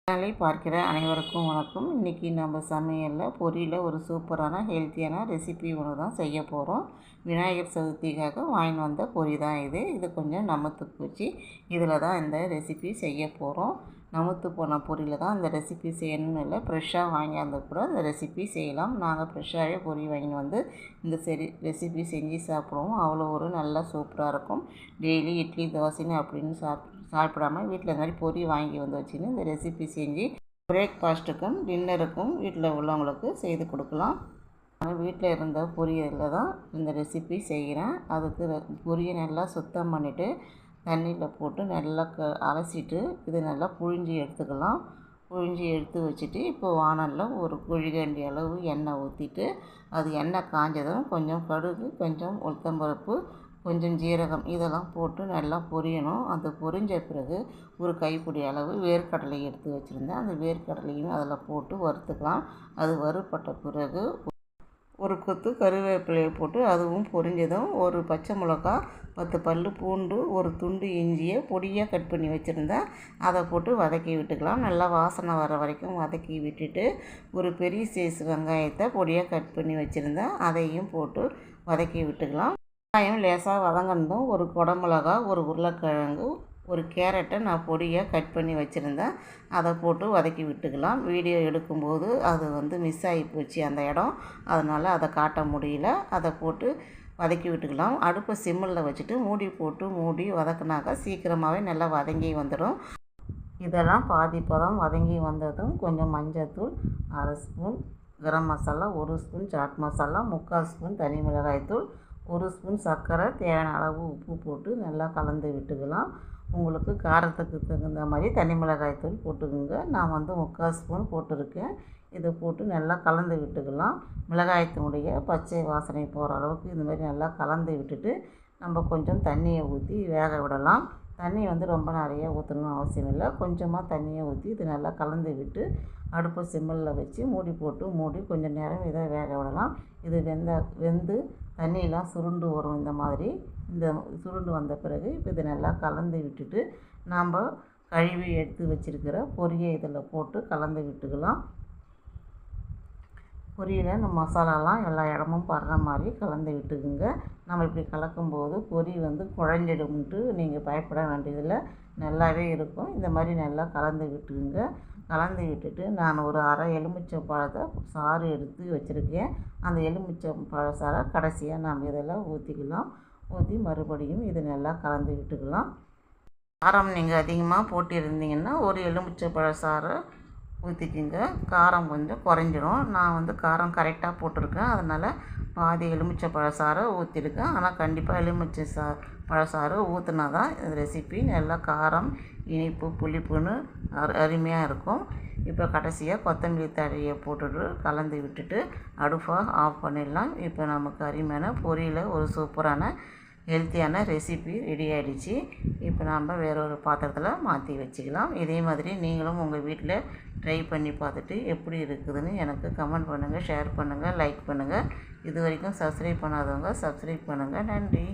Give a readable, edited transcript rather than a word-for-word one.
சேனலை பார்க்கிற அனைவருக்கும் வணக்கம். இன்றைக்கி நம்ம சமையலில் பொரியில் ஒரு சூப்பரான ஹெல்த்தியான ரெசிபி ஒன்று தான் செய்ய போகிறோம். விநாயகர் சதுர்த்திக்காக வாங்கிட்டு வந்த பொரி தான் இது கொஞ்சம் நமத்து போச்சு. இதில் தான் இந்த ரெசிபி செய்ய போகிறோம். நமத்து போன பொரியில் தான் இந்த ரெசிபி செய்யணும்னு இல்லை, ஃப்ரெஷ்ஷாக வாங்கியாந்து கூட இந்த ரெசிபி செய்யலாம். நாங்கள் ஃப்ரெஷ்ஷாகவே பொரி வாங்கிட்டு வந்து இந்த ரெசிபி செஞ்சு சாப்பிடுவோம். அவ்வளோ ஒரு நல்லா சூப்பராக இருக்கும். டெய்லி இட்லி தோசைன்னு அப்படின்னு சாப்பிடாம வீட்டில் இந்த மாதிரி பொரி வாங்கி வந்து வச்சுன்னு இந்த ரெசிபி செஞ்சு பிரேக்ஃபாஸ்ட்டுக்கும் டின்னருக்கும் வீட்டில் உள்ளவங்களுக்கு செய்து கொடுக்கலாம். நான் வீட்டில் இருந்த பொரியலில் தான் இந்த ரெசிபி செய்கிறேன். அதுக்கு பொரியை நல்லா சுத்தம் பண்ணிவிட்டு தண்ணியில் போட்டு நல்லா அலசிட்டு இது நல்லா புழிஞ்சி எடுத்துக்கலாம். புழிஞ்சி எடுத்து வச்சுட்டு இப்போ வானலில் ஒரு குழிகண்டி அளவு எண்ணெய் ஊற்றிட்டு அது எண்ணெய் காஞ்சதும் கொஞ்சம் கடுகு, கொஞ்சம் உளுத்தம்பருப்பு, கொஞ்சம் ஜீரகம் இதெல்லாம் போட்டு நல்லா பொரியணும். அது பொரிஞ்ச பிறகு ஒரு கைப்பிடி அளவு வேர்க்கடலை எடுத்து வச்சுருந்தேன். அந்த வேர்க்கடலையும் அதில் போட்டு வறுத்துக்கலாம். அது வறுபட்ட பிறகு ஒரு கொத்து கருவேப்பிலையை போட்டு அதுவும் பொரிஞ்சதும் ஒரு பச்சை மிளகா, 10 பல் பூண்டு, ஒரு துண்டு இஞ்சியை பொடியாக கட் பண்ணி வச்சுருந்தேன். அதை போட்டு வதக்கி விட்டுக்கலாம். நல்லா வாசனை வர வரைக்கும் வதக்கி விட்டுட்டு ஒரு பெரிய சைஸ் வெங்காயத்தை பொடியாக கட் பண்ணி வச்சுருந்தேன். அதையும் போட்டு வதக்கி விட்டுக்கலாம். வெங்காயம் லேசாக வதங்கினதும் ஒரு குடமிளகா, ஒரு உருளைக்கிழங்கு, ஒரு கேரட்டை நான் பொடியாக கட் பண்ணி வச்சுருந்தேன். அதை போட்டு வதக்கி விட்டுக்கலாம். வீடியோ எடுக்கும்போது அது மிஸ் ஆகி போச்சு அந்த இடம், அதனால் அதை காட்ட முடியல. அதை போட்டு வதக்கி விட்டுக்கலாம். அடுப்பை சிம்மில் வச்சுட்டு மூடி வதக்கினாக்கா சீக்கிரமாகவே நல்லா வதங்கி வந்துடும். இதெல்லாம் பாதி பதம் வதங்கி வந்ததும் கொஞ்சம் மஞ்சள்தூள், 1/2 spoon garam masala, 1 spoon chaat masala, 3/4 spoon தனி மிளகாய்த்தூள், 1 ஸ்பூன் சர்க்கரை, தேவையான அளவு உப்பு போட்டு நல்லா கலந்து விட்டுக்கலாம். உங்களுக்கு காரத்துக்கு தகுந்த மாதிரி தனி மிளகாய்த்தூள் போட்டுக்கோங்க. நான் 3/4 ஸ்பூன் போட்டிருக்கேன். இதை போட்டு நல்லா கலந்து விட்டுக்கலாம். மிளகாயத்தினுடைய பச்சை வாசனை போகிற அளவுக்கு இந்த மாதிரி நல்லா கலந்து விட்டுட்டு நம்ம கொஞ்சம் தண்ணியை ஊற்றி வேக விடலாம். தண்ணி ரொம்ப நிறைய ஊற்றணும்னு அவசியம் இல்லை. கொஞ்சமாக தண்ணியை ஊற்றி இது நல்லா கலந்து விட்டு அடுப்பை சிம்மில் வச்சு மூடி கொஞ்சம் நேரம் இதை வேக விடலாம். இது வெந்து தண்ணியெலாம் சுருண்டு வரும். இந்த சுருண்டு வந்த பிறகு இப்போ இதை நல்லா கலந்து விட்டுட்டு நாம் கழுவி எடுத்து வச்சுருக்கிற பொரியை இதில் போட்டு கலந்து விட்டுக்கலாம். பொரியில் இந்த மசாலாலாம் எல்லா இடமும் படுற மாதிரி கலந்து விட்டுக்குங்க. நம்ம இப்படி கலக்கும்போது பொரி குழஞ்சிடும்ட்டு நீங்கள் பயப்பட வேண்டியதில்லை, நல்லாவே இருக்கும். இந்த மாதிரி நல்லா கலந்து விட்டுக்குங்க. கலந்து விட்டுட்டு நான் ஒரு அரை எலுமிச்சை பழத்தை சாறு எடுத்து வச்சுருக்கேன். அந்த எலுமிச்சை பழ சாறை கடைசியாக நாம் இதெல்லாம் ஊற்றிக்கலாம். ஊற்றி மறுபடியும் இது நல்லா கலந்து விட்டுக்கலாம். காரம் நீங்கள் அதிகமாக போட்டிருந்தீங்கன்னா ஒரு எலுமிச்சை பழ சாறை ஊற்றிக்கிங்க. காரம் கொஞ்சம் குறைஞ்சிடும். நான் காரம் கரெக்டாக போட்டிருக்கேன், அதனால் பாதி எலுமிச்சை பழசாறை ஊற்றிருக்கேன். ஆனால் கண்டிப்பாக எலுமிச்சை பழசாறு ஊற்றினா தான் இந்த ரெசிபி நல்லா காரம், இனிப்பு, புளிப்புன்னு அருமையாக இருக்கும். இப்போ கடைசியாக கொத்தமல்லி தழையை போட்டுட்டு கலந்து விட்டுட்டு அடுப்பை ஆஃப் பண்ணிடலாம். இப்போ நமக்கு அருமையான பொரியில் ஒரு சூப்பரான ஹெல்த்தியான ரெசிபி ரெடி ஆகிடுச்சு. இப்போ நாம் வேறொரு பாத்திரத்தில் மாற்றி வச்சுக்கலாம். இதே மாதிரி நீங்களும் உங்கள் வீட்டில் ட்ரை பண்ணி பார்த்துட்டு எப்படி இருக்குதுன்னு எனக்கு கமெண்ட் பண்ணுங்கள், ஷேர் பண்ணுங்கள், லைக் பண்ணுங்கள். இது வரைக்கும் சப்ஸ்கிரைப் பண்ணாதவங்க சப்ஸ்கிரைப் பண்ணுங்கள். நன்றி.